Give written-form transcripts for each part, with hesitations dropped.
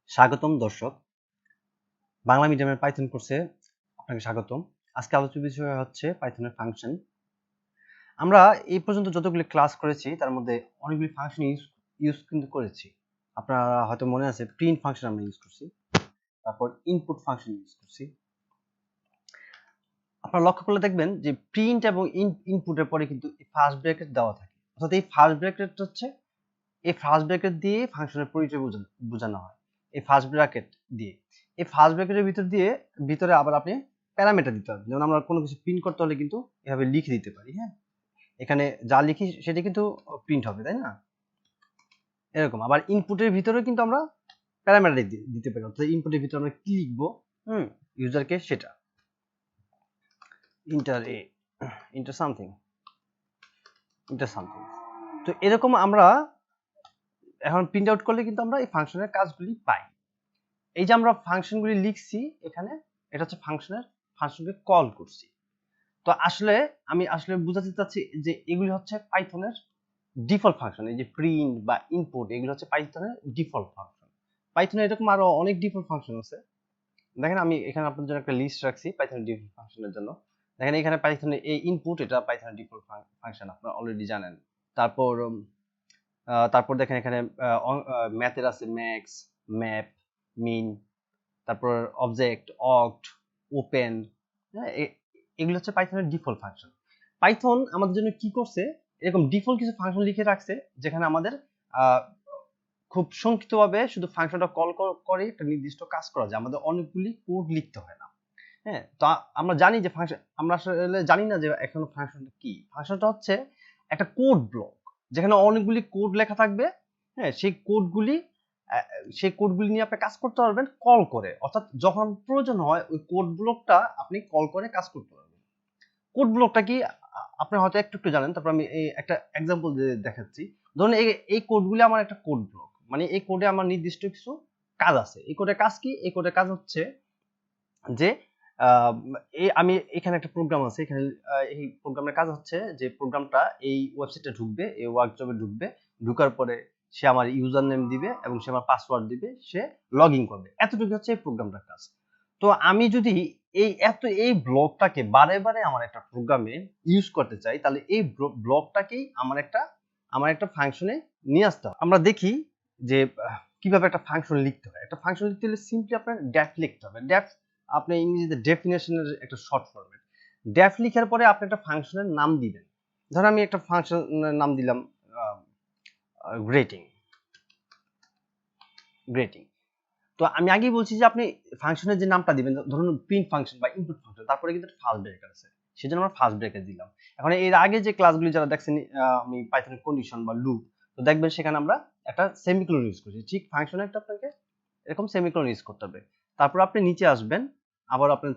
স্বাগতম দর্শক, বাংলা মিডিয়ামের পাইথন কোর্সে আপনাকে স্বাগতম। আজকে আলোচ্য বিষয় হচ্ছে পাইথনের ফাংশন। আমরা এই পর্যন্ত যতগুলি ক্লাস করেছি তার মধ্যে অনেকগুলি ফাংশন ইউজ কিন্তু করেছি। আপনারা হয়তো মনে আছে প্রিন্ট ফাংশন আমরা ইউজ করছি, তারপর ইনপুট ফাংশন ইউজ করছি। আপনারা লক্ষ্য করলে দেখবেন যে প্রিন্ট এবং ইনপুটের পরে কিন্তু ফার্স্ট ব্র্যাকেট দেওয়া থাকে, অর্থাৎ এই ফার্স্ট ব্র্যাকেট হচ্ছে এই ফার্স্ট ব্র্যাকেট দিয়ে ফাংশনের পরিচয় বোঝানো হয়। এই ফার্স্ট ব্র্যাকেট দিয়ে এই ফার্স্ট ব্র্যাকেটের ভিতরে আবার আপনি প্যারামিটার দিতে হবে। যেমন আমরা কোনো কিছু প্রিন্ট করতে হলে কিন্তু এভাবে লিখে দিতে পারি। হ্যাঁ, এখানে যা লিখি সেটা কিন্তু প্রিন্ট হবে, তাই না? এরকম আবার ইনপুটের ভিতরেও কিন্তু আমরা প্যারামিটার দিতে পারি, অর্থাৎ ইনপুটের ভিতরে আমরা কি লিখবো ইউজারকে সেটা ইন্টার সামথিং। তো এরকম আমরা এখন প্রিন্ট আউট করলে কিন্তু আমরা এই ফাংশনের কাজগুলি পাই। এই যে আমরা ফাংশনগুলি লিখছি এখানে, এটা হচ্ছে ফাংশনকে কল করছি। তো আমি বোঝাতে চাচ্ছি যে এগুলি হচ্ছে পাইথনের ডিফল্ট ফাংশন। এই যে প্রিন্ট বা ইনপুট, এগুলো হচ্ছে পাইথনের ডিফল্ট ফাংশন। পাইথনে এরকম আরো অনেক ডিফল্ট ফাংশন আছে। দেখেন আমি এখানে আপনাদের জন্য একটা লিস্ট রাখছি পাইথনের ডিফল্ট ফাংশনের জন্য। দেখেন এখানে পাইথনের এই ইনপুট, এটা পাইথনের ডিফল্ট ফাংশন, আপনারা অলরেডি জানেন। তারপর তারপর দেখেন এখানে ম্যাথের আছে ম্যাক্স, ম্যাপ, মিন, তারপর অবজেক্ট, অক্ট, ওপেন। হ্যাঁ, এগুলো হচ্ছে পাইথনের ডিফল্ট ফাংশন। পাইথন আমাদের জন্য কি করছে, এরকম ডিফল্ট কিছু ফাংশন লিখে রাখছে যেখানে আমাদের খুব সংক্ষিপ্তভাবে শুধু ফাংশনটা কল করে একটা নির্দিষ্ট কাজ করা যায়, আমাদের অনেকগুলি কোড লিখতে হয় না। হ্যাঁ, তো আমরা জানি যে ফাংশন, আমরা আসলে জানি না যে এখন ফাংশনটা কি। ফাংশনটা হচ্ছে একটা কোড ব্লক যেখানে অনেকগুলি কোড লেখা থাকবে। হ্যাঁ, সেই কোডগুলি নিয়ে আপনি কাজ করতে পারবেন কল করে, অর্থাৎ যখন প্রয়োজন হয় ওই কোড ব্লকটা আপনি কল করে কাজ করতে পারবেন। কোড ব্লকটা কি আপনি হয়তো একটু জানেন, তারপর আমি এই একটা এক্সাম্পল দিয়ে দেখাচ্ছি। ধরুন এই কোডগুলি আমার একটা কোড ব্লক, মানে এই কোডে আমার নির্দিষ্ট কিছু কাজ আছে। এই কোডের কাজ কি? এই কোডের কাজ হচ্ছে যে আমি এখানে একটা প্রোগ্রাম আছে, এখানে এই প্রোগ্রামের কাজ হচ্ছে যে প্রোগ্রামটা এই ওয়েবসাইটে ঢুকবে, এই ওয়ার্কশপে ঢুকবে, ঢুকার পরে সে আমার ইউজার নেম দিবে এবং সে আমার পাসওয়ার্ড দিবে, সে লগ ইন করবে। এতটুকু হচ্ছে এই প্রোগ্রামটার কাজ। তো আমি যদি এই ব্লকটাকে বারে বারে আমার একটা প্রোগ্রামে ইউজ করতে চাই, তাহলে এই ব্লকটাকেই আমার একটা ফাংশনে নিয়ে আসতে হবে। আমরা দেখি যে কিভাবে একটা ফাংশন লিখতে হয়। একটা ফাংশন লিখতে হলে সিম্পলি আপনার ডেফ লিখতে হবে। ডেফ আপনি ইংরেজিতে ডেফিনেশনের একটা শর্ট ফরম্যাট। ডেফ লিখার পরে আপনি একটা ফাংশনের নাম দিবেন। ধরুন আমি একটা ফাংশনের নাম দিলাম গ্রেটিং। তো আমি আগেই বলছি যে আপনি ফাংশনের যে নামটা দিবেন, ধরুন প্রিন্ট ফাংশন বা ইনপুট ফাংশন, তারপরে কিন্তু ফার্স্ট ব্রেকেট আছে, সেজন্য আমরা ফার্স্ট ব্রেকেট দিলাম। এখন এর আগে যে ক্লাসগুলি যারা দেখছেন আমি পাইথনের কন্ডিশন বা লুপ, তো দেখবেন সেখানে আমরা একটা সেমিকোলন ইউজ করছি। ঠিক ফাংশনে একটা আপনাকে এরকম সেমিকোলন ইউজ করতে হবে। তারপর আপনি নিচে আসবেন, আবার আপনি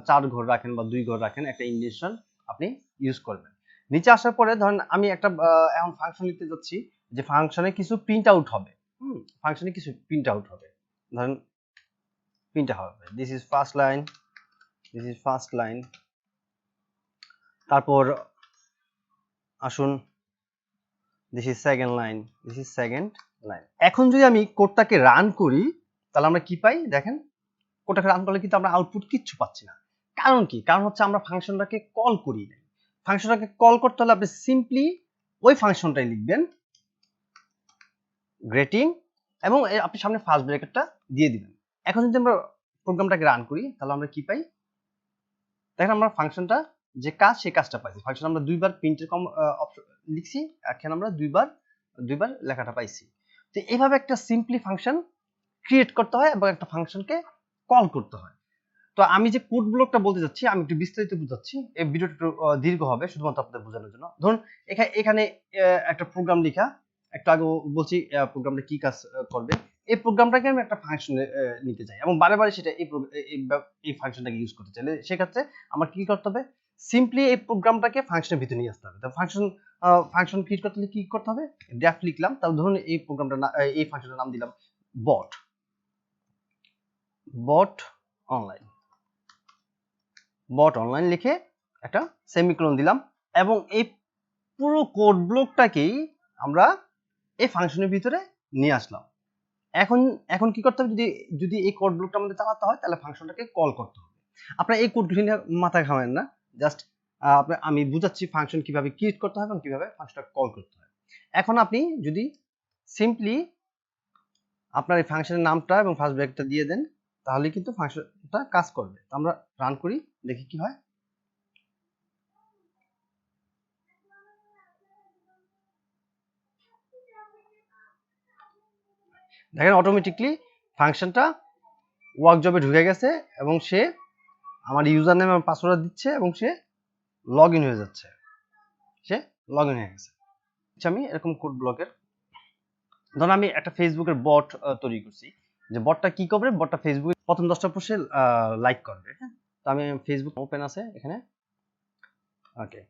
4 ঘর রাখেন বা 2 ঘর রাখেন, একটা ইন্ডেন্টেশন আপনি ইউজ করবেন। নিচে আসার পরে ধরেন আমি একটা এখন ফাংশন লিখতে যাচ্ছি যে ফাংশনে কিছু প্রিন্ট আউট হবে। ফাংশনে কিছু প্রিন্ট আউট হবে, ধরেন প্রিন্ট হবে দিস ইজ ফার্স্ট লাইন। তারপর আসুন দিস ইজ সেকেন্ড লাইন। এখন যদি আমি কোডটাকে রান করি তাহলে আমরা কি পাই? দেখেন কোডটাকে রান করলে কিন্তু আমরা আউটপুট কিচ্ছু পাচ্ছি না। কারণ কি? কারণ হচ্ছে আমরা ফাংশনটাকে কল করি নাই। ফাংশনটাকে কল করতে হলে আপনি সিম্পলি ওই ফাংশনটাই লিখবেন গ্রেটিং এবং আপনি সামনে ফার্স্ট ব্র্যাকেটটা দিয়ে দিবেন। এখন যদি আমরা প্রোগ্রামটাকে রান করি তাহলে আমরা কি পাই? দেখেন আমরা ফাংশনটা যে কাজ সেই কাজটা পাইছি। ফাংশন আমরা দুইবার প্রিন্টের লিখছি, এখন আমরা দুইবার লেখাটা পাইছি। তো এইভাবে একটা সিম্পলি ফাংশন ক্রিয়েট করতে হয় এবং একটা ফাংশনকে কল করতে হয়। তো আমি যে কোড ব্লকটা বলতে যাচ্ছি, আমি একটু বিস্তারিত বুঝাচ্ছি। এই ভিডিওটা একটু দীর্ঘ হবে শুধুমাত্র আপনাদের বোঝানোর জন্য। ধরুন এখানে একটা প্রোগ্রাম লেখা, একটু আগে বলছি প্রোগ্রামটা কি কাজ করবে। এই প্রোগ্রামটাকে আমি একটা ফাংশনে নিতে চাই এবং বারে বারে সেটা এই ফাংশনটাকে ইউজ করতে চাইলে সেক্ষেত্রে আমার কি করতে হবে? সিম্পলি এই প্রোগ্রামটাকে ফাংশনের ভিতরে নিয়ে আসতে হবে। তো ফাংশন ক্রিয়েট করতে হলে কি করতে হবে? ডেফ লিখলাম, তাহলে ধরুন এই এই ফাংশনের নাম দিলাম বট অনলাইন লিখে একটা সেমিকোলন দিলাম এবং এই পুরো কোড ব্লকটাকেই আমরা এই ফাংশনের ভিতরে নিয়ে আসলাম। এখন এখন কি করতে হবে, যদি যদি এই কোড ব্লকটা আমাদের চালাতে হয় তাহলে ফাংশনটাকে কল করতে হবে। আপনারা এই কোডগুলি নিয়ে মাথা ঘামাবেন না, জাস্ট আমি বুঝাচ্ছি ফাংশন কিভাবে ক্রিয়েট করতে হয় এবং কিভাবে ফাংশনটা কল করতে হয়। এখন আপনি যদি সিম্পলি আপনার এই ফাংশনের নামটা এবং ফার্স্ট ব্র্যাকেটটা দিয়ে দেন তাহলে কিন্তু ফাংশনটা কাজ করবে। তো আমরা রান করি, দেখি কি হয়। দেখেন অটোমেটিকলি ফাংশনটা ওয়ার্ক জবে ঢুকে গেছে এবং সে আমার ইউজার নেম এবং পাসওয়ার্ড দিচ্ছে এবং সে লগ ইন হয়ে যাচ্ছে, সে লগ ইন হয়ে গেছে। আমি এরকম কোড ব্লকের, ধরুন আমি একটা ফেসবুকের বট তৈরি করছি, যে বটটা কি করবে, বটটা ফেসবুকে প্রথম 10টা পোস্টে লাইক করবে। হ্যাঁ, তো আমি ফেসবুক ওপেন আছে এখানে, ওকে।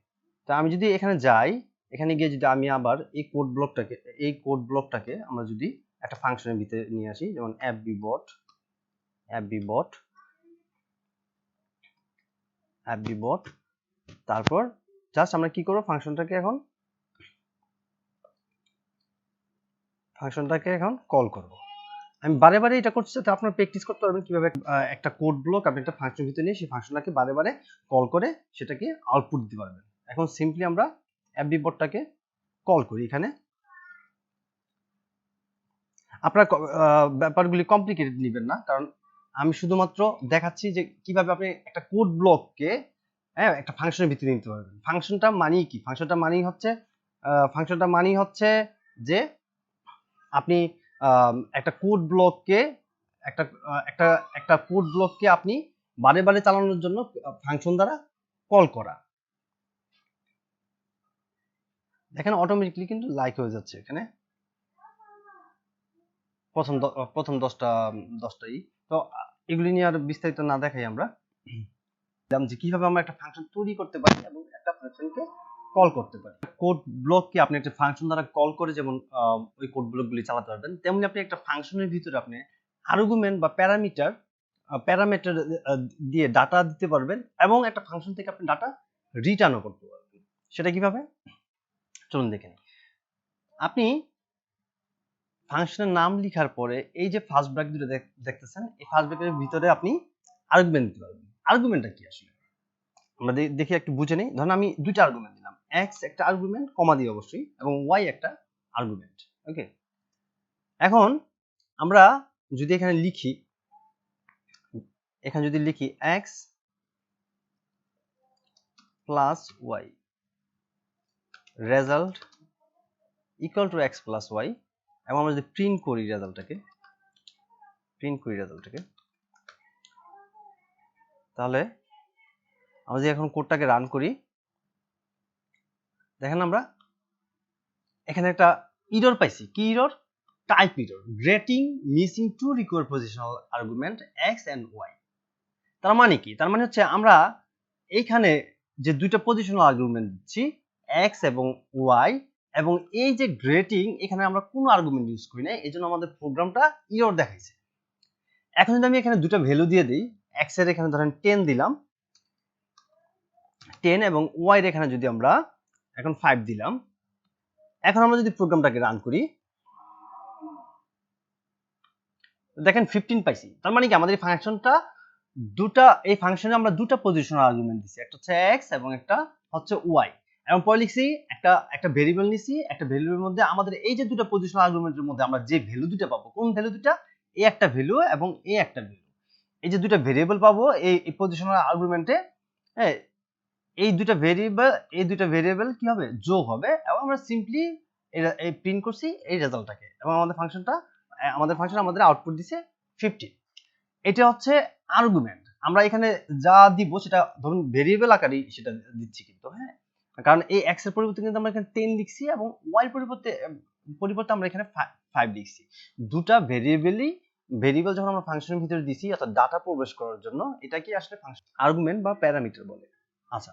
তো আমি যদি এখানে যাই, এখানে গিয়ে যদি আমি আবার এই কোড ব্লকটাকে আমরা যদি একটা ফাংশনের ভিতরে নিয়ে আসি, যেমন fb bot, তারপর জাস্ট আমরা কি করব, ফাংশনটাকে এখন কল করব। আমি বারে বারে এটা করছি যাতে আপনারা প্র্যাকটিস করতে পারবেন কিভাবে একটা কোড ব্লক আপনি একটা ফাংশন ভিতরে নিয়ে সেই ফাংশনটাকে বারে বারে কল করে সেটাকে আউটপুট দিতে পারবেন। এখন সিম্পলি আমরা fb botটাকে কল করি। এখানে আপনারা ব্যাপারগুলি কমপ্লিকেটেড নেবেন না, কারণ আমি শুধুমাত্র দেখাচ্ছি যে কিভাবে আপনি একটা কোড ব্লককে একটা ফাংশনের ভিতরে নিতে পারবেন। ফাংশনটা মানেই কি, ফাংশনটা মানেই হচ্ছে যে আপনি একটা কোড ব্লককে একটা একটা একটা কোড ব্লককে আপনি বারে বারে চালানোর জন্য ফাংশন দ্বারা কল করা। দেখেন অটোমেটিকলি কিন্তু লাইক হয়ে যাচ্ছে এখানে প্রথম 10টাই। তো এগুলি নিয়ে আর বিস্তারিত না দেখাই, আমরা যে কিভাবে আমরা একটা ফাংশন তৈরি করতে পারি এবং একটা ফাংশনকে কল করতে পারি। কোড ব্লককে আপনি একটা ফাংশন দ্বারা কল করে যেমন ওই কোড ব্লকগুলি চালাতে পারবেন, তেমনি আপনি একটা ফাংশনের ভিতরে আপনি আর্গুমেন্ট বা প্যারামিটার দিয়ে ডাটা দিতে পারবেন এবং একটা ফাংশন থেকে আপনি ডাটা রিটার্নও করতে পারবেন। সেটা কিভাবে, চলুন দেখে নিই। আপনি ফাংশনের নাম লেখার পরে এই যে ফার্স্ট ব্র্যাকেট দুটো দেখতেছেন, এই ফার্স্ট ব্র্যাকেটের ভিতরে আপনি আর্গুমেন্ট দিতে পারবেন। আর্গুমেন্টটা কি আসলে আমরা দেখি একটু বুঝে নিই। ধরুন আমি দুইটা আর্গুমেন্ট দিলাম, x একটা আর্গুমেন্ট, কমা দিয়ে অবশ্যই, এবং y একটা আর্গুমেন্ট। ওকে, এখন আমরা যদি এখানে লিখি x plus y result equal to x plus y, এবং আমরা যদি প্রিন্ট করি রেজাল্টটাকে, তাহলে আমরা যদি এখন কোডটাকে রান করি, দেখেন আমরা এখানে একটা এরর পাইছি। কি error? Type error, greeting missing two required positional argument x and y। তার মানে কি? তার মানে হচ্ছে আমরা এইখানে যে দুইটা পজিশনাল আর্গুমেন্ট দিচ্ছি x এবং y, এবং এই যে গ্রেটিং, এখানে আমরা কোনো আর্গুমেন্ট ইউজ করি না, এজন্য আমাদের প্রোগ্রামটা এরর দেখাইছে। এখন যদি আমি এখানে দুটো ভ্যালু দিয়ে দিই, x এর এখানে ধরেন 10 দিলাম, 10, এবং y এর এখানে যদি আমরা এখন 5 দিলাম, এখন আমরা যদি প্রোগ্রামটাকে রান করি, দেখেন 15 পাইছি। তার মানে কি আমাদের এই ফাংশনটা এই ফাংশনে আমরা দুটো পজিশনাল আর্গুমেন্ট দিছি, একটা হচ্ছে x এবং একটা হচ্ছে y, এবং পরে লিখছি একটা ভেরিয়েবল নিছি, একটা ভ্যালুর মধ্যে আমাদের এই যে দুটো পজিশনাল আর্গুমেন্টের মধ্যে আমরা যে ভ্যালু দুটো পাবো, কোন ভ্যালু দুটো? এই একটা ভ্যালু এবং এই একটা ভ্যালু, এই যে দুটো ভেরিয়েবল পাবো এই পজিশনাল আর্গুমেন্টে। হ্যাঁ, এই দুটো ভেরিয়েবল কি হবে? যোগ হবে, এবং আমরা সিম্পলি এই প্রিন্ট করছি এই রেজাল্টটাকে, এবং আমাদের ফাংশন আমাদের আউটপুট দিছে 15। এটা হচ্ছে আর্গুমেন্ট। আমরা এখানে যা দিব সেটা ধরুন ভেরিয়েবল আকারেই সেটা দিচ্ছি কিন্তু, হ্যাঁ, কারণ এই x এর পরিবর্তে কিন্তু আমরা এখানে 10 লিখছি এবং y এর পরিবর্তে আমরা এখানে 5 লিখছি। দুটা ভেরিয়েবল যখন আমরা ফাংশনের ভিতরে দিছি, অর্থাৎ ডাটা প্রবেশ করার জন্য, এটাকে আসলে ফাংশন আর্গুমেন্ট বা প্যারামিটার বলে। আচ্ছা,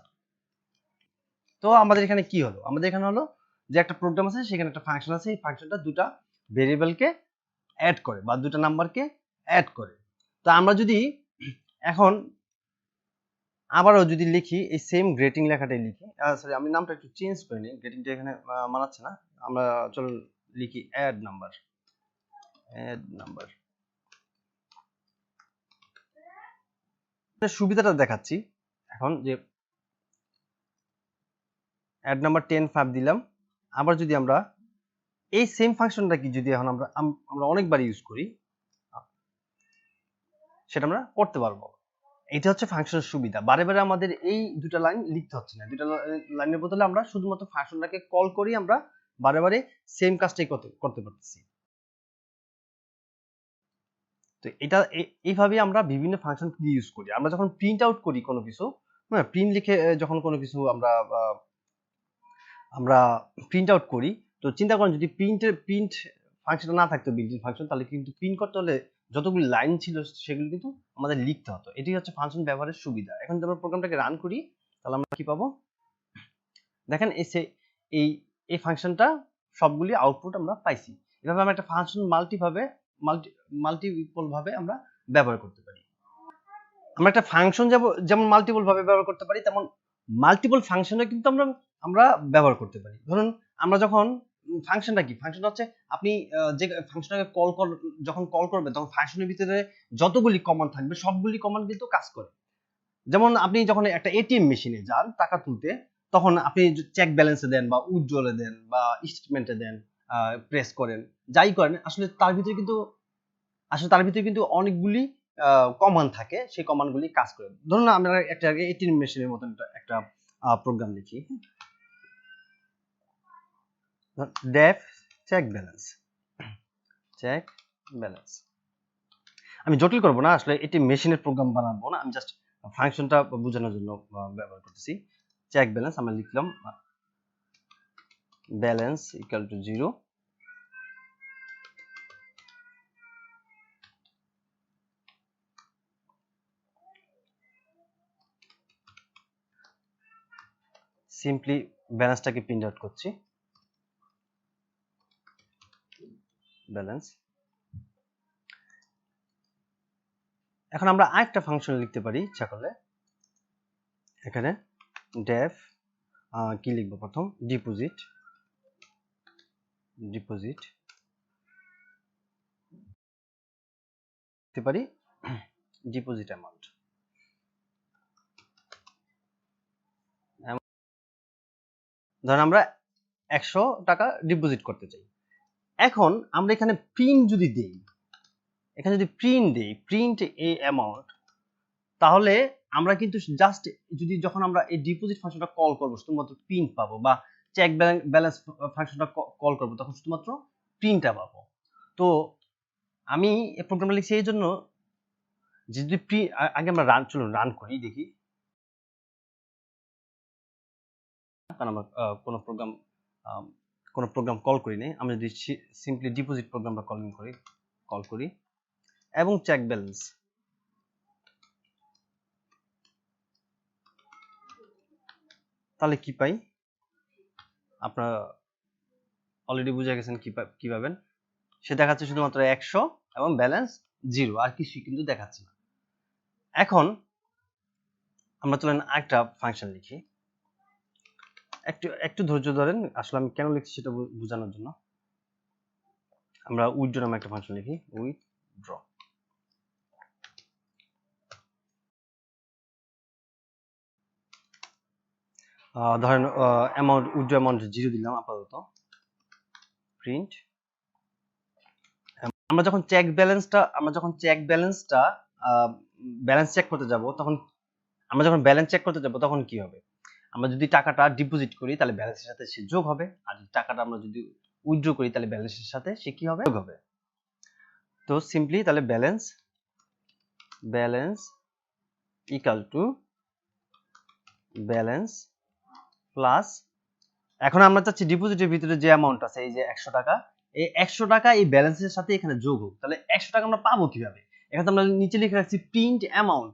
তো আমাদের এখানে কি হলো? আমাদের এখানে হলো যে একটা প্রোগ্রাম আছে, সেখানে একটা ফাংশন আছে, এই ফাংশনটা দুটা ভেরিয়েবলকে অ্যাড করে বা দুটা নাম্বারকে অ্যাড করে। তো আমরা যদি এখন আবারও যদি লিখি, এই সেম গ্রেটিং লেখাটাই লিখি, সরি আমি নামটা একটু চেঞ্জ করে নিই, গ্রেটিংটা এখানে মানাচ্ছে না, আমরা চলো লিখি অ্যাড নাম্বার। অ্যাড নাম্বার সুবিধাটা দেখাচ্ছি এখন, যে অ্যাড নাম্বার 10 5 দিলাম। আবার যদি আমরা এই সেম ফাংশনটা কি যদি এখন আমরা অনেকবার ইউজ করি, সেটা আমরা করতে পারবো। এটা হচ্ছে ফাংশনের সুবিধা, বারে বারে আমাদের এই দুটো লাইন লিখতে হচ্ছে না। দুটো লাইনের বদলে আমরা শুধুমাত্র ফাংশনটাকে কল করি, আমরা বারে বারে সেম কাজটাই করতে পারতেছি। তো এটা এইভাবে আমরা বিভিন্ন ফাংশন ইউজ করি। আমরা যখন প্রিন্ট আউট করি কোনো কিছু, হ্যাঁ, প্রিন্ট লিখে যখন কোনো কিছু আমরা প্রিন্ট আউট করি, তো চিন্তা করেন যদি প্রিন্ট ফাংশনটা না থাকতো, বিল্ট ইন ফাংশন, তাহলে কিন্তু প্রিন্ট করতে হলে যতগুলো লাইন ছিল সেগুলো কিন্তু আমাদের লিখতে হতো। এটি হচ্ছে ফাংশন ব্যবহারের সুবিধা। এখন যদি আমরা প্রোগ্রামটাকে রান করি, তাহলে আমরা কি পাবো? দেখেন এই ফাংশনটা সবগুলি আউটপুট আমরা পাইছি। এভাবে আমরা একটা ফাংশন মাল্টিপল ভাবে আমরা ব্যবহার করতে পারি। আমরা একটা ফাংশন যেমন মাল্টিপল ভাবে ব্যবহার করতে পারি, তেমন মাল্টিপল ফাংশনে কিন্তু আমরা ব্যবহার করতে পারি। ধরুন আমরা যখন ফাংশনটা কি, ফাংশনটা হচ্ছে আপনি যে ফাংশনটাকে যখন কল করবেন, তখন ফাংশনের ভিতরে যতগুলি কমান্ড থাকবে সবগুলি কমান্ড কিন্তু কাজ করে। যেমন আপনি যখন একটা এটিএম মেশিনে যান টাকা তুলতে, তখন আপনি চেক ব্যালেন্সে দেন বা উইথড্রলে দেন বা স্টেটমেন্টে দেন, প্রেস করেন, যাই করেন, আসলে তার ভিতরে কিন্তু অনেকগুলি কমান্ড থাকে, সেই কমান্ডগুলি কাজ করে। ধরুন আমরা একটা এটিএম মেশিনের মতন একটা প্রোগ্রাম লিখি, ডেফ চেক ব্যালেন্স। আমি জটিল করব না, আসলে এটি মেশিনের প্রোগ্রাম বানাবো না, আমি জাস্ট ফাংশনটা বোঝানোর জন্য ব্যবহার করতেছি। চেক ব্যালেন্স আমরা লিখলাম ব্যালেন্স ইকুয়াল টু 0, সিম্পলি ব্যালেন্সটাকে প্রিন্ট আউট করছি, ব্যালেন্স। এখন আমরা আরেকটা ফাংশন লিখতে পারি ইচ্ছা করলে। এখানে ডেফ কি লিখবো, প্রথম ডিপোজিট লিখতে পারি, ডিপোজিট অ্যামাউন্ট। ধরেন আমরা 100 টাকা ডিপোজিট করতে চাই। এখন আমরা এখানে প্রিন্ট যদি দেই, প্রিন্ট এ অ্যামাউন্ট, তাহলে আমরা কিন্তু জাস্ট যখন আমরা এই ডিপোজিট ফাংশনটা কল করব, শুধুমাত্র প্রিন্ট পাবো, বা চেক ব্যালেন্স ফাংশনটা কল করব, তখন শুধুমাত্র প্রিন্টটা পাবো। তো আমি এই প্রোগ্রামটা লিখছি এই জন্য, যদি আগে আমরা রান করি দেখি, কারণ আমরা কোনো প্রোগ্রাম কল করি নাই। আমরা যদি সিম্পলি ডিপোজিট প্রোগ্রামটা কল করি এবং চেক ব্যালেন্স, তাহলে কি পাই? আপনারা অলরেডি বুঝে গেছেন কি পাবেন। সে দেখাচ্ছে শুধুমাত্র 100 এবং ব্যালেন্স 0, আর কিছুই কিন্তু দেখাচ্ছে না। এখন আমরা চলেন আরেকটা ফাংশন লিখি, একটু ধৈর্য ধরেন, আসলে আমি কেন লিখছি সেটা বোঝানোর জন্য। আমরা উইথড্র নামে একটা ফাংশন লিখি, উইথড্র। ধরেন উইথড্র অ্যামাউন্ট 0 দিলাম আপাতত, প্রিন্ট। আমরা যখন চেক ব্যালেন্সটা ব্যালেন্স চেক করতে যাব, তখন কি হবে? আমরা যদি টাকাটা ডিপোজিট করি, তাহলে ব্যালেন্সের সাথে সে যোগ হবে, আর টাকাটা আমরা যদি উইথড্র করি, তাহলে ব্যালেন্সের সাথে সে কি হবে? যোগ হবে। তো সিম্পলি তাহলে balance equal to balance plus, এখন আমরা চাচ্ছি ডিপোজিটের ভিতরে যে অ্যামাউন্ট আছে, এই যে 100 টাকা, এই 100 টাকা এই ব্যালেন্সের সাথে এখানে যোগ হোক। তাহলে 100 টাকা আমরা পাবো কিভাবে? এখানে আমরা নিচে লিখে রাখছি প্রিন্ট অ্যামাউন্ট।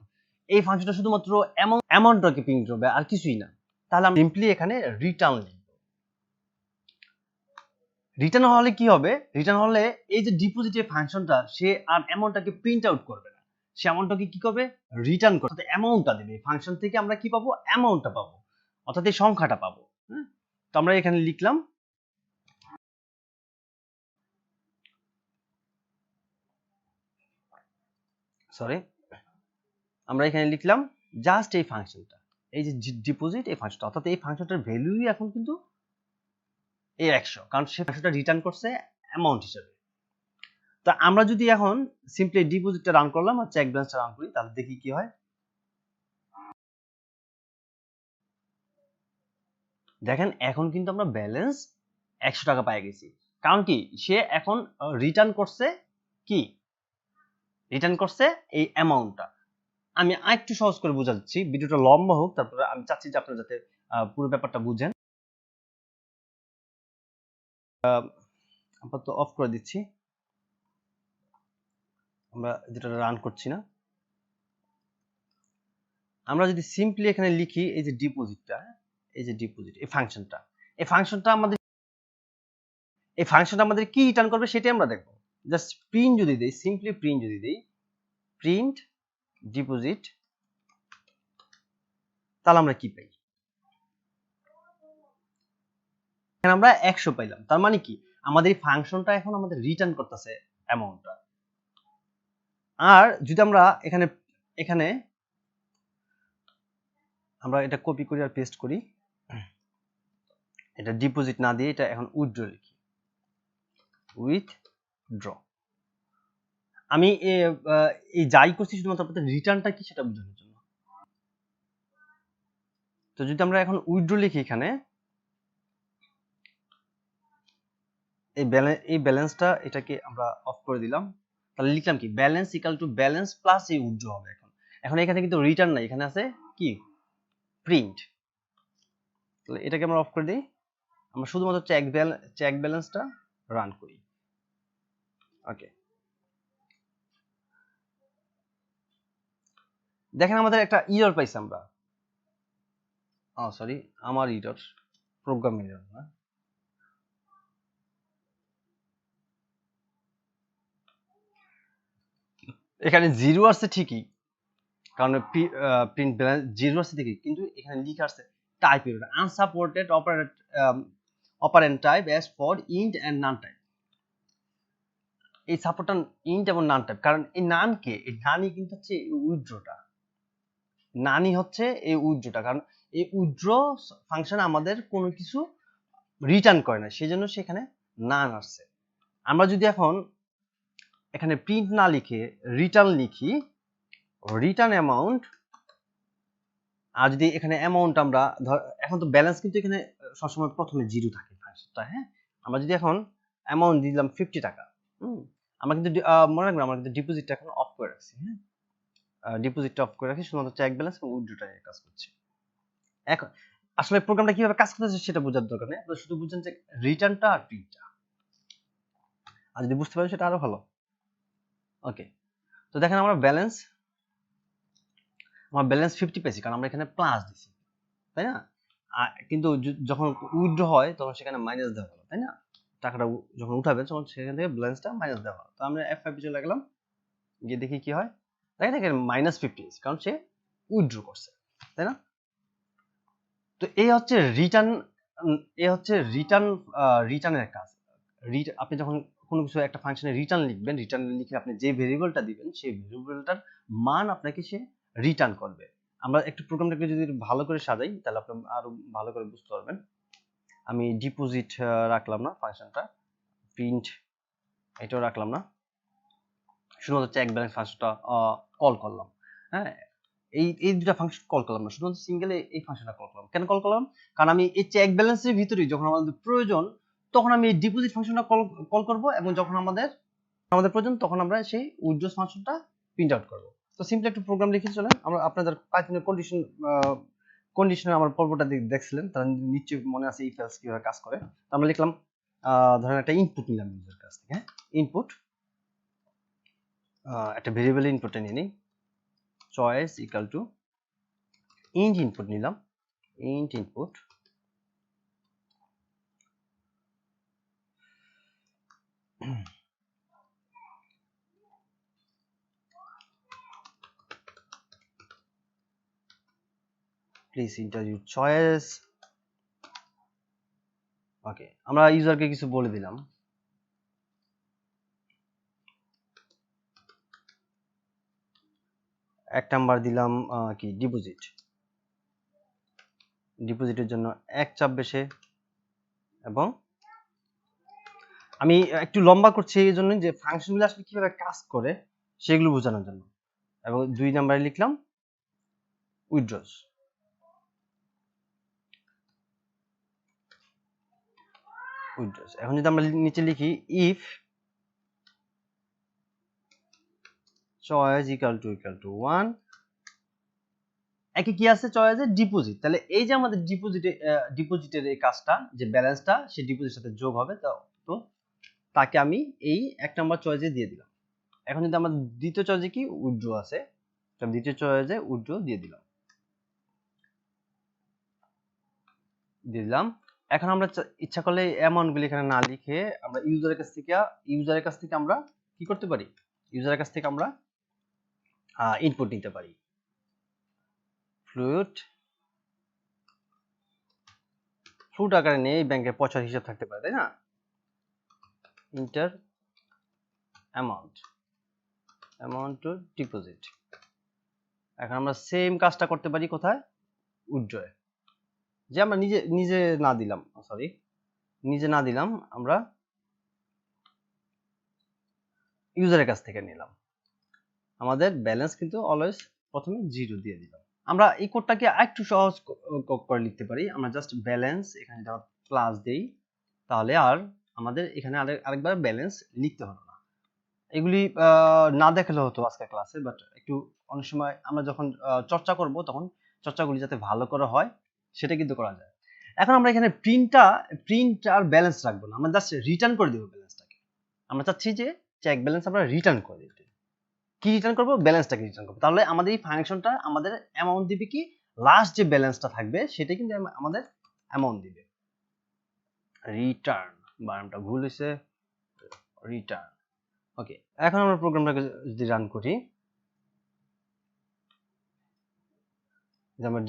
এই ফাংশনটা শুধুমাত্র অ্যামাউন্টটাকে প্রিন্ট করবে, আর কিছুই না। তাহলে আমরা সিম্পলি এখানে রিটার্ন লিখব। রিটার্ন হলে কি হবে? রিটার্ন হলে এই যে ডিপোজিটের ফাংশনটা, সে আর অ্যামাউন্টটাকে প্রিন্ট আউট করবে না, সে অ্যামাউন্টটাকে কি করবে? রিটার্ন করবে, অর্থাৎ অ্যামাউন্টটা দেবে। ফাংশন থেকে আমরা কি পাবো? অ্যামাউন্টটা পাবো, অর্থাৎ এই সংখ্যাটা পাবো। তো আমরা এখানে লিখলাম সরি, আমরা এখানে লিখলাম জাস্ট এই ফাংশনটা, এই যে ডিপোজিট এই ফাংশনটা, অর্থাৎ এই ফাংশনটার ভ্যালুই এখন কিন্তু এই 100, কারণ সে ফাংশনটা রিটার্ন করছে অ্যামাউন্ট হিসেবে। তো আমরা যদি এখন সিম্পলি ডিপোজিটটা রান করলাম আর চেক ব্যালেন্সটা রান করি, তাহলে দেখি কি হয়। দেখেন এখন কিন্তু আমরা ব্যালেন্স 100 টাকা পেয়ে গেছি, কারণ কি সে এখন রিটার্ন করছে, কি রিটার্ন করছে এই অ্যামাউন্টটা। আমি আরেকটু সহজ করে বোঝাচ্ছি, ভিডিওটা লম্বা হোক, তারপরে আমি চাচ্ছি যে আপনারা যাতে পুরো ব্যাপারটা বুঝেন। আপাতত অফ করে দিচ্ছি, আমরা যেটা রান করছি না। আমরা যদি সিম্পলি এখানে লিখি এই যে ডিপোজিটটা, এই যে ডিপোজিট এই ফাংশনটা আমাদের কি রিটার্ন করবে সেটাই আমরা দেখব। জাস্ট প্রিন্ট যদি দেই, সিম্পলি প্রিন্ট যদি দেই, প্রিন্ট ডিপোজিট, তাহলে আমরা কি পাই? এখানে আমরা 100 পাইলাম। তার মানে কি আমাদের এই ফাংশনটা এখন আমাদের রিটার্ন করতেছে অ্যামাউন্টটা। আর যদি আমরা এখানে আমরা এটা কপি করি আর পেস্ট করি, এটা ডিপোজিট না দিয়ে এটা এখন উইথড্র লিখি, উইথড্র। আমি এই যাই করছি শুধুমাত্র আপনাদের রিটার্নটা কি সেটা বোঝানোর জন্য। তো যদি আমরা এখন উইথড্র লিখি, এখানে এই ব্যালেন্সটা এটাকে আমরা অফ করে দিলাম, তাহলে লিখলাম কি balance equal to balance plus এই উইথড্র হবে। এখন এখানে কিন্তু রিটার্ন নাই, এখানে আছে কি প্রিন্ট। তাহলে এটাকে আমরা অফ করে দিই, আমরা শুধুমাত্র চেক ব্যালেন্সটা রান করি। ওকে, দেখেন আমাদের একটা এরর পাইছি আমরা। সরি, আমার এরর, প্রোগ্রাম এরর না। এখানে জিরো আসছে ঠিকই, কারণ প্রিন্ট ব্যালেন্স জিরো আসছে ঠিকই, কিন্তু এখানে লিখে আসছে type error, unsupported operand type as for int and none type. এই সাপোর্টটা ইন্ট এবং নান টাইপ, কারণ এই নানকে, এই নানই কিন্তু হচ্ছে উইথড্রটা, নানই হচ্ছে এই উইথড্রটা, কারণ এই উইথড্র ফাংশন আমাদের কোনো কিছু রিটার্ন করে না, সেজন্য সেখানে নান আসছে। আমরা যদি এখন এখানে প্রিন্ট না লিখে রিটার্ন লিখি, রিটার্ন অ্যামাউন্ট, আর যদি এখানে অ্যামাউন্ট আমরা এখন তো ব্যালেন্স কিন্তু এখানে সবসময় প্রথমে জিরো থাকে ফাংশনটা, হ্যাঁ। আমরা যদি এখন অ্যামাউন্ট দিলাম 50 টাকা, আমরা কিন্তু মনে রাখবেন আমরা কিন্তু ডিপোজিটটা এখন অফ করে রাখছি, হ্যাঁ। ডিপোজিটটা অফ করে রাখি, শুধুমাত্র চেক ব্যালেন্স এবং উইথড্রটা নিয়ে কাজ করছি। এখন আসলে প্রোগ্রামটা কিভাবে কাজ করতেছে সেটা বোঝার দরকার নেই, আপনি শুধু বুঝছেন যে রিটার্নটা আর প্রিন্টটা, আর যদি বুঝতে পারেন সেটা আরো ভালো। ওকে, তো দেখেন আমার ব্যালেন্স 50 পেয়েছি, কারণ আমরা এখানে প্লাস দিছি, তাই না? কিন্তু যখন উইথড্র হয় তখন সেখানে মাইনাস দেওয়া হলো, তাই না? টাকাটা যখন উঠাবে তখন সেখান থেকে ব্যালেন্সটা মাইনাস দেওয়া হলো। তো আমরা F5 চলে গেলাম, গিয়ে দেখি কি হয়। দেখেন এখানে -50, কারণ সে উইথড্র করছে, তাই না? তো এই হচ্ছে রিটার্ন, রিটার্নের কাজ। আপনি যখন কোনো কিছু একটা ফাংশনে রিটার্ন লিখবেন, রিটার্ন লিখে আপনি যে ভেরিয়েবলটা দিবেন সেই ভেরিয়েবলটার মান আপনাকে সে রিটার্ন করবে। আমরা একটু প্রোগ্রামটাকে যদি ভালো করে সাজাই তাহলে আপনি আরো ভালো করে বুঝতে পারবেন। আমি ডিপোজিট রাখলাম না ফাংশনটা, প্রিন্ট এটাও রাখলাম না, শুধুমাত্র চেক ব্যালেন্স ফাংশনটা কল করলাম, হ্যাঁ। এই দুটা ফাংশন কল করলাম না, শুধুমাত্র সিঙ্গেল এই ফাংশনটা কল করলাম। কেন কল করলাম? কারণ আমি এই চেক ব্যালেন্সের ভিতরেই যখন আমাদের প্রয়োজন তখন আমি এই ডিপোজিট ফাংশনটা কল করব, এবং যখন আমাদের প্রয়োজন তখন আমরা সেই উইথড্র ফাংশনটা প্রিন্ট আউট করব। তো সিম্পলি একটা প্রোগ্রাম লিখে চলেন, আমরা আপনাদের পাইথনের কন্ডিশনে আমার পর্বটা দেখছিলেন, তারা নিশ্চয়ই মনে আছে ইফ এলস কিভাবে কাজ করে। তো আমরা লিখলাম ধরেন একটা ইনপুট নিলাম ইউজার কাছ থেকে, হ্যাঁ, ইনপুট, একটা ভেরিয়েবল ইনপুটে নিয়ে নিই, choice equal to int input নিলাম, int input, please enter your choice. Okay, আমরা ইউজারকে কিছু বলে দিলাম, 1 নাম্বার দিলাম কি ডিপোজিটের জন্য 1 চাপবে সে, এবং আমি একটু লম্বা করছি এই জন্য যে ফাংশনগুলো আসলে কিভাবে কাজ করে সেগুলো বোঝানোর জন্য। এবং 2 নাম্বারে লিখলাম উইথড্রস। এখন যদি আমরা নিচে লিখি ইফ চয়েস ইকুয়াল টু 1, একে কি আছে চয়েসে ডিপোজিট, তাহলে এই যে আমাদের ডিপোজিটের এই কাজটা যে ব্যালেন্সটা সে ডিপোজিটের সাথে যোগ হবে, তো তাকে আমি এই 1 নাম্বার চয়েসে দিয়ে দিলাম। এখন যদি আমার দ্বিতীয় চয়েসে কি উইথড্র আছে, দ্বিতীয় চয়েসে উইথড্র দিয়ে দিলাম। এখন আমরা ইচ্ছা করলে অ্যামাউন্টগুলি এখানে না লিখে আমরা ইউজারের কাছ থেকে আমরা কি করতে পারি, ইউজারের কাছ থেকে আমরা ইনপুট নিতে পারি। ফ্লুট আকারে নিয়ে এই ব্যাংকের পয়সার হিসাব থাকতে পারে, তাই না? Inter amount two deposit. এখন আমরা সেম কাজটা করতে পারি কোথায়, উইথড্রয়ে, যে আমরা নিজে না দিলাম আমরা ইউজারের কাছ থেকে নিলাম। আমাদের ব্যালেন্স কিন্তু অলওয়েজ প্রথমে 0 দিয়ে দিলাম। আমরা এই কোডটাকে আরেকটু সহজ করে লিখতে পারি। আমরা জাস্ট ব্যালেন্স এখানে যখন প্লাস দেই, তাহলে আর আমাদের এখানে আরেকবার ব্যালেন্স লিখতে হলো না। এগুলি না দেখালে হতো আজকের ক্লাসে, বাট একটু অনেক সময় আমরা যখন চর্চা করব তখন চর্চাগুলি যাতে ভালো করে হয় সেটা কিন্তু করা যায়। এখন আমরা এখানে প্রিন্ট আর ব্যালেন্স রাখবো না, আমরা জাস্ট রিটার্ন করে দেবো ব্যালেন্সটাকে। আমরা চাচ্ছি যে চেক ব্যালেন্স আমরা রিটার্ন করে দিতে। কি রিটার্ন করব, ব্যালেন্সটাকে রিটার্ন করব। তাহলে আমাদের এই ফাংশনটা আমাদের অ্যামাউন্ট দিবে কি, লাস্ট যে ব্যালেন্সটা থাকবে সেটা কিন্তু আমাদের অ্যামাউন্ট দিবে। রিটার্ন, বানানটা ভুল হয়েছে, রিটার্ন। ওকে, এখন আমরা প্রোগ্রামটাকে যদি রান করি, যে আমরা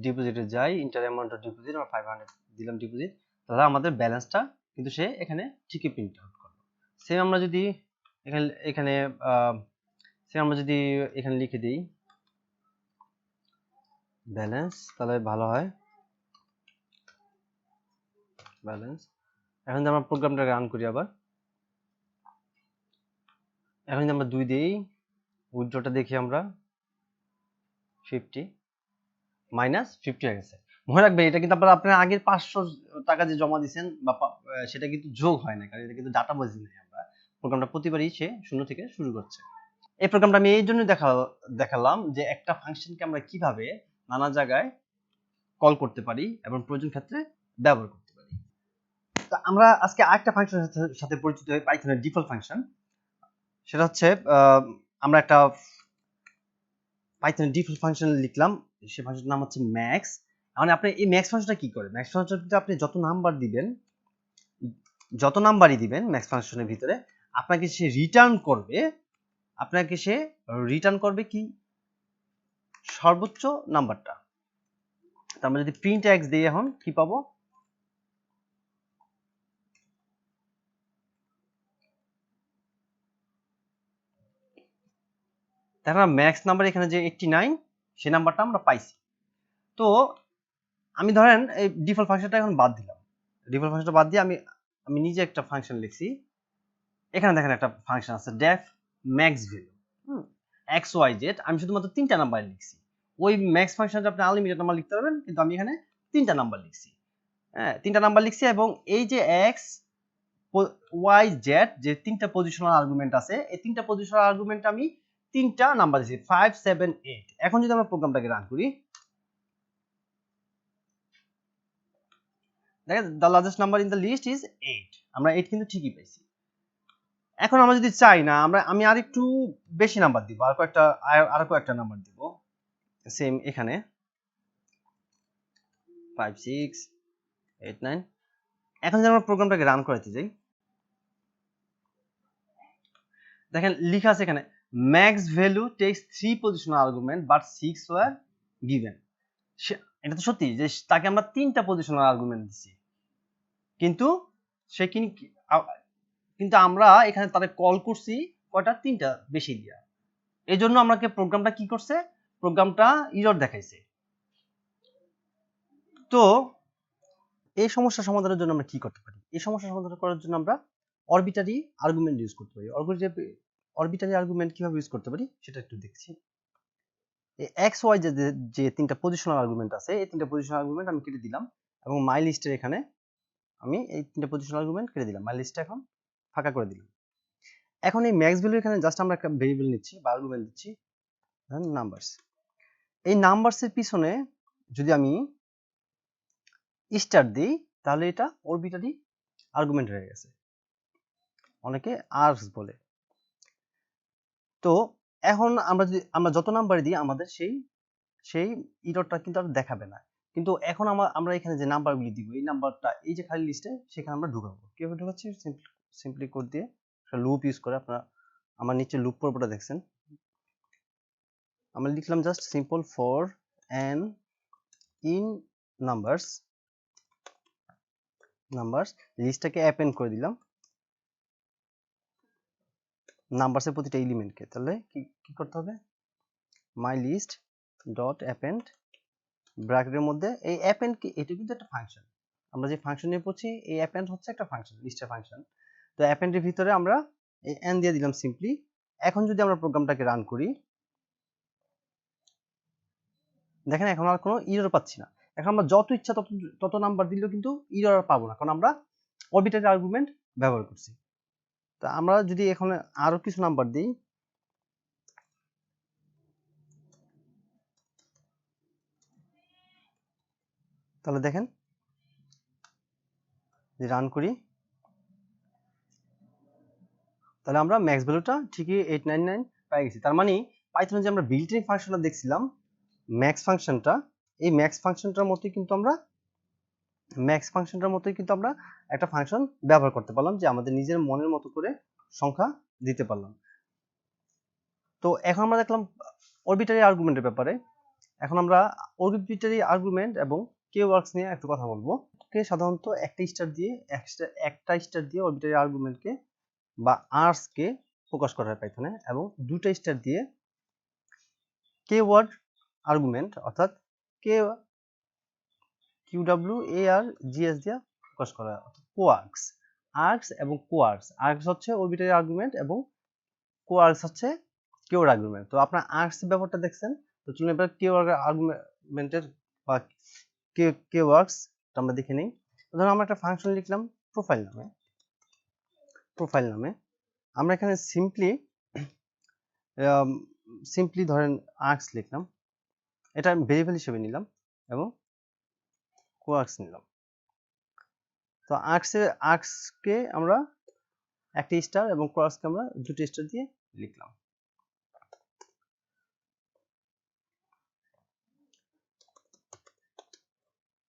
ডিপোজিটে যাই, ইন্টার অ্যামাউন্ট অফ ডিপোজিট আমরা 500 দিলাম ডিপোজিট, তাহলে আমাদের ব্যালেন্সটা কিন্তু সে এখানে ঠিকই প্রিন্ট আউট করবে। সেম আমরা যদি এখানে লিখে দিই ব্যালেন্স, তাহলে ভালো হয় ব্যালেন্স। এখন যদি আমরা প্রোগ্রামটা রান করি আবার, এখন যদি আমরা 2 দিই, উইথড্রটা দেখি আমরা 50 -50 হয়ে গেছে। মনে রাখবেন এটা কিন্তু আপনার আগের 500 টাকা যে জমা দিয়েছেন বা সেটা কিন্তু যোগ হয় না, কারণ এটা কিন্তু ডাটা বেস নেই। আমরা প্রোগ্রামটা প্রতিবারই সে শূন্য থেকে শুরু করছে। এই প্রোগ্রামটা আমি এই জন্য দেখালাম যে একটা ফাংশনকে আমরা কিভাবে নানা জায়গায় কল করতে পারি এবং প্রয়োজন ক্ষেত্রে ব্যবহার করতে পারি। তো আমরা আজকে আরেকটা ফাংশনের সাথে পরিচিত হই, পাইথনের ডিফল্ট ফাংশন। সেটা হচ্ছে আমরা একটা পাইথনের ডিফল্ট ফাংশন লিখলাম, সেই ফাংশনের নাম হচ্ছে ম্যাক্স। মানে আপনি এই ম্যাক্স ফাংশনটা কি করে, ম্যাক্স ফাংশনটা আপনি যত নাম্বারই দিবেন ম্যাক্স ফাংশনের ভিতরে, আপনাকে সে রিটার্ন করবে কি, সর্বোচ্চ নাম্বারটা। আমরা যদি প্রিন্ট এক্স দিই, এখন কি পাবো, দেখেন ম্যাক্স নাম্বার এখানে যে 89 সেই নাম্বারটা আমরা পাইছি। তো আমি ধরেন এই ডিফল্ট ফাংশনটা এখন বাদ দিলাম, ডিফল্ট ফাংশনটা বাদ দিয়ে আমি নিজে একটা ফাংশন লিখছি। এখানে দেখেন একটা ফাংশন আছে def max value X Y Z. আমি শুধুমাত্র 3টা নাম্বার লিখছি। ওই ম্যাক্স ফাংশনটা আপনি আনলিমিটেড নাম্বার লিখতে পারবেন, কিন্তু আমি এখানে 3টা নাম্বার লিখছি। হ্যাঁ, 3টা নাম্বার লিখছি, এবং এই যে এক্স ওয়াই জেড যে 3টা পজিশনাল আর্গুমেন্ট আছে, এই 3টা পজিশনাল আর্গুমেন্ট আমি 3টা নাম্বার দিয়েছি 5, 7, 8। এখন যদি আমরা প্রোগ্রামটাকে রান করি, দেখেন the largest number in the list is 8, আমরা 8 কিন্তু ঠিকই পাইছি। এখন আমরা যদি চাই না, আমি আরেকটু বেশি নাম্বার দিব, আর কয়েকটা নাম্বার দিব, সেম এখানে 5, 6, 8, 9। এখন যদি আমরা প্রোগ্রামটাকে রান করাতে যাই, দেখেন লেখা আছে এখানে max value takes 3 positional argument but 6 were given. এটা তো সত্যি যে তাকে আমরা 3টা পজিশনাল আর্গুমেন্ট দিছি, কিন্তু কিন্তু আমরা এখানে তাদের কল করছি কয়টা, 3টা বেশি দিয়া। এই জন্য আমাকে প্রোগ্রামটা কি করছে, প্রোগ্রামটা এরর দেখাইছে। তো এই সমস্যা সমাধানের জন্য আমরা কি করতে পারি? এই সমস্যা সমাধান করার জন্য আমরা অরবিটারি আর্গুমেন্ট ইউজ করতে পারি। অরবিটারি আর্গুমেন্ট কিভাবে ইউজ করতে পারি সেটা একটু দেখছি। এই এক্স ওয়াই যে তিনটা পজিশনাল আর্গুমেন্ট আছে, এই তিনটা পজিশনাল আর্গুমেন্ট আমি কেটে দিলাম এবং মাই লিস্টের এখানে আমি এই তিনটা পজিশনাল আর্গুমেন্ট কেটে দিলাম, মাই লিস্টটা এখন ফাঁকা করে দিলাম। এখন এই ম্যাক্স ভ্যালু এখানে জাস্ট আমরা একটা ভেরিয়েবল নিচ্ছি বা আর্গুমেন্ট দিচ্ছি নাম্বারস। এই নাম্বারসের পিছনে যদি আমি স্টার দিই তাহলে এটা অরবিটারি আর্গুমেন্ট হয়ে গেছে, অনেকে আর্কস বলে। তো এখন আমরা যত নাম্বার দিই আমাদের সেই ইররটা কিন্তু আর দেখাবে না। কিন্তু এখন আমরা এখানে যে নাম্বারগুলি দিব এই নাম্বারটা এই যে খালি লিস্টে সেখানে আমরা ঢুকাবো। কিভাবে ঢুকাচ্ছি? সিম্পলি কোড দিয়ে একটা লুপ ইউজ করে। আপনারা আমার নিচে লুপ পর্বটা দেখছেন, আমরা লিখলাম just simple for n in numbers লিস্টটাকে অ্যাপেন্ড করে দিলাম নাম্বারসের প্রতিটা এলিমেন্টকে। তাহলে কি করতে হবে? মাই লিস্ট ডট অ্যাপেন্ড ব্র্যাকেটের মধ্যে এই অ্যাপেন্ড কি, এটা কিন্তু একটা ফাংশন। আমরা যে ফাংশন নিয়ে পড়ছি এই অ্যাপেন্ড হচ্ছে একটা ফাংশন, লিস্টের ফাংশন। তো অ্যাপেন্ডের ভিতরে আমরা এই এন দিয়ে দিলাম সিম্পলি। এখন যদি আমরা প্রোগ্রামটাকে রান করি, দেখেন এখন আর কোনো এরর পাচ্ছি না। এখন আমরা যত ইচ্ছা তত নাম্বার দিলেও কিন্তু এরর পাবো না, কারণ আমরা অরবিটারি আর্গুমেন্ট ব্যবহার করছি। তো আমরা যদি এখানে আরো কিছু নাম্বার দিই, তাহলে দেখেন যে রান করি, তাহলে আমরা ম্যাক্স ভ্যালুটা ঠিকই 899 পাই গেছি। তার মানে পাইথনে যে আমরা বিল্ট ইন ফাংশনটা দেখছিলাম ম্যাক্স ফাংশনটা, এই ম্যাক্স ফাংশনটার মতোই কিন্তু আমরা একটা ফাংশন ব্যবহার করতে পারলাম, যে আমাদের নিজের মনের মতো করে সংখ্যা দিতে পারলাম। তো এখন আমরা দেখলাম অরবিটারি আর্গুমেন্টের ব্যাপারে। এখন আমরা অরবিটারি আর্গুমেন্ট এবং কে ওয়ার্কস নিয়ে একটু কথা বলবো। কে সাধারণত একটা স্টার দিয়ে অরবিটারি আর্গুমেন্টকে বা আর্স কে প্রকাশ করা হয় পাইথনে, এবং দুটো স্টার দিয়ে কে ওয়ার্ড আর্গুমেন্ট অর্থাৎ কে QWARGS দিয়ে প্রকাশ করা হয়, কোয়ার্কস। আর্কস এবং কোয়ার্কস, আর্কস হচ্ছে অরবিটারি আর্গুমেন্ট এবং কোয়ার্কস হচ্ছে কিওয়ার্ড আর্গুমেন্ট। তো আপনারা আর্কস ব্যাপারটা দেখছেন, তো চলুন এবার কিওয়ার্ড আর্গুমেন্টের বা কিওয়ার্কস আমরা দেখে নিই। ধরুন আমরা একটা ফাংশন লিখলাম প্রোফাইল নামে। আমরা এখানে সিম্পলি ধরেন আর্কস লিখলাম, এটা ভেরিয়েবল হিসেবে নিলাম এবং কোয়ার্কস নিলাম। তো আর্কসকে আমরা একটা স্টার এবং কোয়ার্কসকে আমরা দুটো স্টার দিয়ে লিখলাম।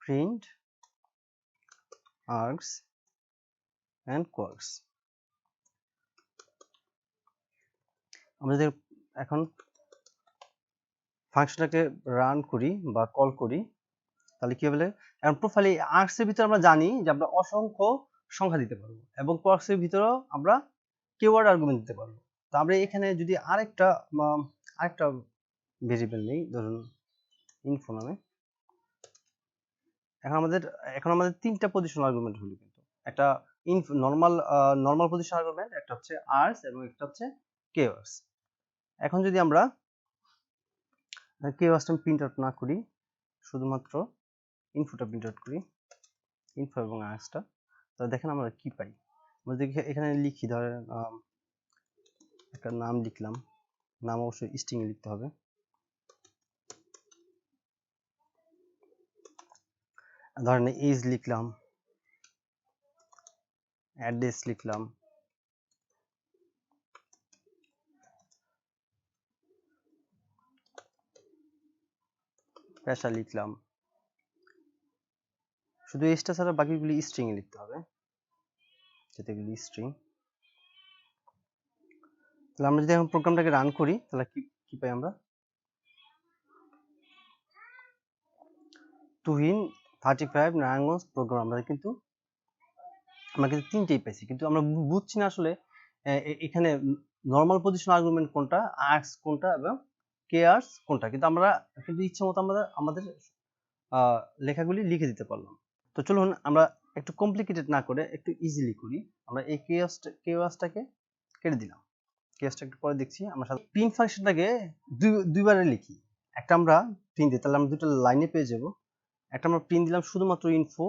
Print args and kwargs. আমরা যদি এখন ফাংশনটাকে রান করি বা কল করি, তাহলে কি হবে? এখন প্রোফাইলে আর্কসের ভিতরে আমরা জানি যে আমরা অসংখ্য সংখ্যা দিতে পারবো এবং কোয়ার্কসের ভিতরেও আমরা কিওয়ার্ড আর্গুমেন্ট দিতে পারবো। তো আমরা এখানে যদি আরেকটা ভেরিয়েবল নেই, ধরুন ইনফো নামে। এখন আমাদের তিনটা পজিশন আর্গুমেন্ট হলো, কিন্তু একটা নরমাল পজিশন আর্গুমেন্ট, একটা হচ্ছে আর্স এবং একটা হচ্ছে কিওয়ার্ডস। এখন যদি আমরা কিওয়ার্ডসটা প্রিন্ট আউট না করি, শুধুমাত্র ইনফোটা প্রিন্ট আউট করি, ইনফো এবং আর্সটা, তাহলে দেখেন আমরা কি পাই। আমরা যদি এখানে লিখি, ধরেন একটা নাম লিখলাম, নাম অবশ্যই স্ট্রিং এ লিখতে হবে। ধরেন এজ লিখলাম, অ্যাড্রেস লিখলাম, পেশা লিখলাম, শুধু এজটা ছাড়া বাকিগুলি স্ট্রিং এ লিখতে হবে, যেগুলি স্ট্রিং। তাহলে আমরা যদি এখন প্রোগ্রামটাকে রান করি, তাহলে কি পাই আমরা? তুহিন 35 নারায়ণগঞ্জ প্রোগ্রাম আমরা কিন্তু তিনটেই পাইছি, কিন্তু আমরা বুঝছি না আসলে এখানে নরমাল পজিশন আর্গুমেন্ট কোনটা, আর্কস কোনটা এবং কেয়ার্স কোনটা, কিন্তু আমরা কিন্তু ইচ্ছা মতো আমাদের লেখাগুলি লিখে দিতে পারলাম। তো চলুন আমরা একটু কমপ্লিকেটেড না করে একটু ইজিলি করি। আমরা এই কেয়ার্সটাকে কেটে দিলাম। কেয়ার্সটা একটু পরে দেখছি। আমরা প্রিন্ট ফাংশনটাকে দুইবারে লিখি। একটা আমরা প্রিন্ট দিই, তাহলে আমরা দুটো লাইনে পেয়ে যাব। একটা আমরা প্রিন্ট দিলাম শুধুমাত্র ইনফো,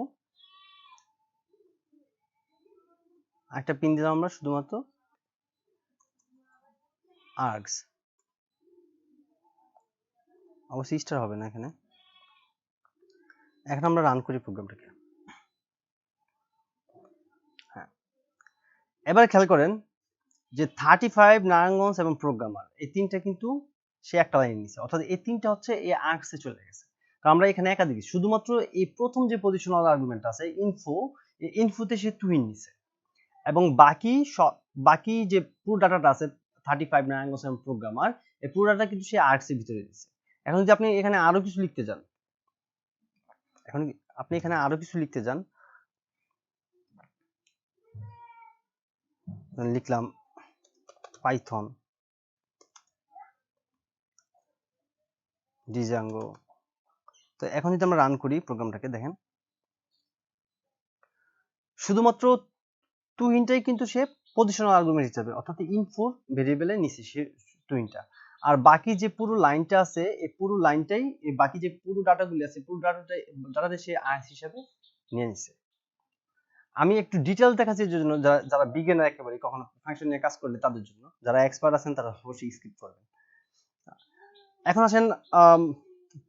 একটা প্রিন্ট দিলাম আমরা শুধুমাত্র আর্কস। অবশ্যই স্টার হবে না এখানে। এখন আমরা রান করি প্রোগ্রামটাকে। হ্যাঁ, এবার খেয়াল করেন যে 35 নারায়ণগঞ্জ এবং প্রোগ্রামার এই তিনটা কিন্তু সে একটা লাইন নিছে, অর্থাৎ এই তিনটা হচ্ছে এই আর্কসে চলে গেছে। কারণ আমরা এখানে একাধিক, শুধুমাত্র এই প্রথম যে পজিশনাল আর্গুমেন্ট আছে ইনফো, এই ইনফোতে সে টুইন নিছে, এবং বাকি যে পুরো ডাটাটা আছে 35 নারায়ণগঞ্জ এবং প্রোগ্রামার, এই পুরো ডাটা কিন্তু সে আর্কসের ভিতরে দিছে। এখন যদি আপনি এখানে আরো কিছু লিখতে যান, লিখলাম পাইথন ডিজাঙ্গো। তো এখন যদি আমরা রান করি প্রোগ্রামটাকে, দেখেন শুধুমাত্র টুইনটাই কিন্তু সে পজিশনাল আর্গুমেন্ট হিসেবে, অর্থাৎ ইনফো ভেরিয়েবলে নিছে সে টুইনটা। আর বাকি যে পুরো লাইনটা আছে, এই পুরো লাইনটাই, বাকি যে পুরো ডাটাগুলি আছে পুরো ডাটাতে সে আর্কস হিসেবে নিয়ে নিছে। আমি একটু ডিটেইল দেখাচ্ছি এর জন্য, যারা বিগিনার একেবারে কখনো ফাংশন নিয়ে কাজ করলে তাদের জন্য, যারা এক্সপার্ট আছেন তারা অবশ্যই স্কিপ করবেন। এখন আসেন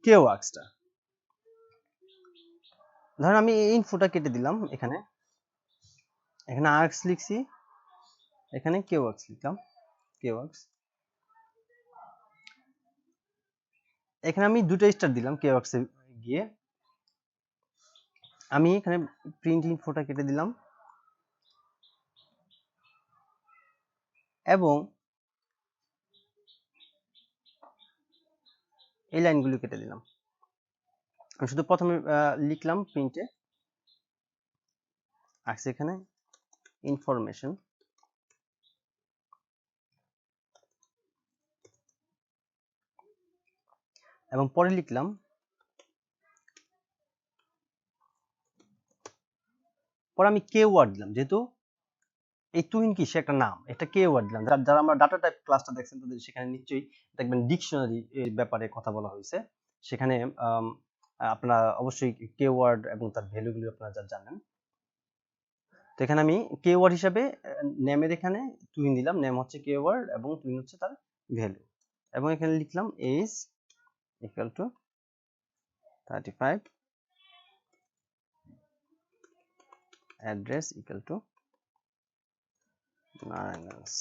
কে ওয়ার্কসটা। ধরেন আমি এই ইনফোটা কেটে দিলাম, এখানে আর্কস লিখছি, এখানে কে ওয়ার্কস লিখলাম, কে ওয়ার্কস। এখানে আমি দুটো স্টার দিলাম কে ওয়ার্কসে গিয়ে। আমি এখানে প্রিন্ট ইনফোটা কেটে দিলাম এবং এই লাইনগুলো কেটে দিলাম। আমি শুধু প্রথমে লিখলাম প্রিন্টে আসছে এখানে ইনফরমেশন, এবং পরে লিখলাম পরে আমি কে ওয়ার্ড দিলাম, যেহেতু এই টুইন কি সে একটা নাম, এটা কে ওয়ার্ড দিলাম। যারা আমরা ডাটা টাইপ ক্লাসটা দেখছেন তাদের সেখানে নিশ্চয়ই দেখবেন ডিকশনারি এর ব্যাপারে কথা বলা হয়েছে। সেখানে আপনারা অবশ্যই কে ওয়ার্ড এবং তার ভ্যালুগুলো আপনারা যা জানেন। তো এখানে আমি কে ওয়ার্ড হিসাবে নেমের এখানে টুইন দিলাম, নেম হচ্ছে কে ওয়ার্ড এবং টুইন হচ্ছে তার ভ্যালু, এবং এখানে লিখলাম age equal to 35, address equal to Narayanganj.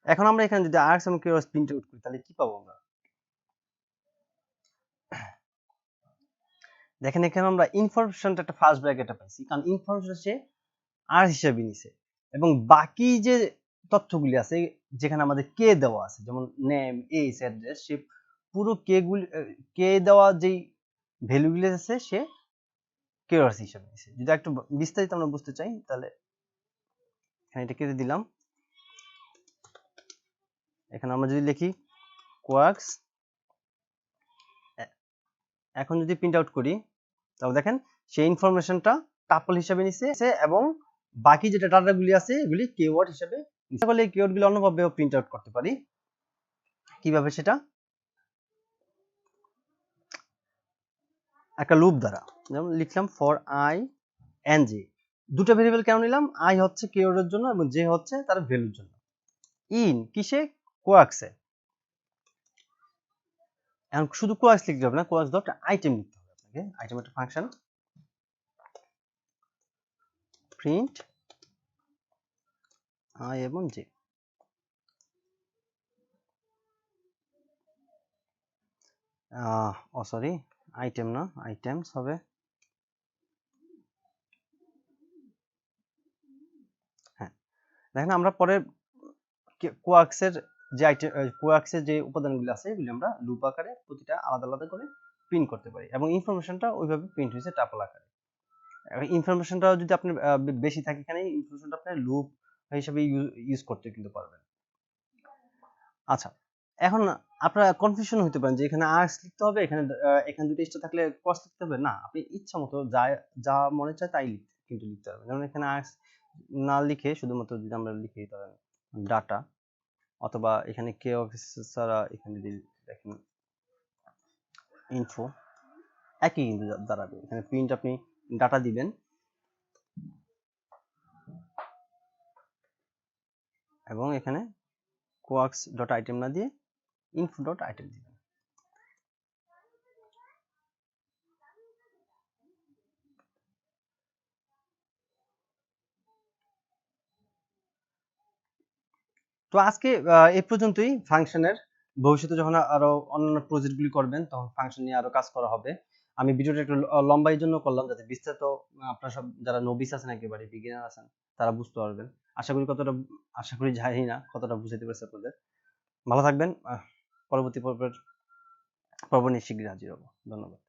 এখন আমরা এখানে যদি আর্কস এবং কে ওয়ার্ড প্রিন্ট আউট করি তাহলে কি পাবো আমরা? দেখেন এখানে আমরা ইনফরমেশনটা একটা ফার্স্ট ব্র্যাকেটে পাইছি, কারণ ইনফরমেশন সে আর হিসাবে নিছে, এবং বাকি যে তথ্যগুলি আছে যেখানে আমাদের কে দেওয়া আছে, যেমন নেম, এজ, অ্যাড্রেস, সে পুরো কে দেওয়া যেই ভ্যালুগুলি আছে সে কেওয়ার্স হিসাবে নিছে। যদি একটু বিস্তারিত আমরা বুঝতে চাই তাহলে এখানে এটা কেটে দিলাম। এখানে আমরা যদি লিখি কোয়ার্কস, এখন যদি প্রিন্ট আউট করি তাহলে দেখেন সেই ইনফরমেশনটা টাপল হিসাবে নিছে, এবং বাকি যে ডাটাগুলি আছে এগুলি কিওয়ার্ড হিসাবে নিছে। তাহলে এই কিওয়ার্ডগুলো অন্যভাবেও প্রিন্ট আউট করতে পারি। কিভাবে সেটা? একটা লুপ দ্বারা, যেমন লিখলাম ফর আই এন্ড জে। দুটো ভেরিয়েবল কেন নিলাম? আই হচ্ছে কিওয়ার্ডের জন্য এবং জে হচ্ছে তার ভ্যালুর জন্য। ইন কিসে? কোয়ার্কসে। এখন শুধু কোয়ার্কস লিখতে হবে না, কোয়ার্কস ডট আইটেম লিখতে হবে আপনাকে। আইটেম একটা ফাংশন, প্রিন্ট আই এবং জে। সরি, আইটেম না, আইটেমস হবে। হ্যাঁ, দেখেন আমরা পরে কোয়ার্কসের যে কোয়ার্কসের যে উপাদানগুলো আছে এগুলো আমরা লুপ আকারে প্রতিটা আলাদা আলাদা করে প্রিন্ট করতে পারি, এবং ইনফরমেশনটা ওইভাবে প্রিন্ট হয়েছে টাপল আকারে। ইনফরমেশনটা যদি আপনি বেশি থাকে, এখানে ইনফরমেশনটা আপনি লুপ হিসাবে ইউজ করতে কিন্তু পারবেন। আচ্ছা, এখন আপনারা কনফিউশন হতে পারেন যে এখানে আর্টস লিখতে হবে, এখানে এখানে দুটো স্টার থাকলে ক্রস লিখতে হবে। না, আপনি ইচ্ছা মতো যা মনে চায় তাই কিন্তু লিখতে পারবেন। যেমন এখানে আর্টস না লিখে শুধুমাত্র যদি আমরা লিখে দিতে পারেন ডাটা, অথবা এখানে কে অফিসার এখানে দেখেন ইনফো, একই কিন্তু দাঁড়াবে। এখানে প্রিন্ট আপনি ডাটা দিবেন এবং এখানে কোয়ার্কস ডট আইটেম না দিয়ে ইনফো ডট আইটেম দিবেন। তো আজকে এই পর্যন্তই ফাংশনের। ভবিষ্যতে যখন আরো অন্যান্য প্রজেক্টগুলি করবেন তখন ফাংশন নিয়ে আরো কাজ করা হবে। আমি ভিডিওটা একটু লম্বা এই জন্য করলাম যাতে বিস্তারিত আপনারা সব যারা নবিস আছেন একেবারে বিগিনার আছেন তারা বুঝতে পারবেন। আশা করি জানি না কতটা বুঝাতে পারছি আপনাদের। ভালো থাকবেন। পরবর্তী পর্ব নিয়ে শীঘ্রই হাজির হবো। ধন্যবাদ।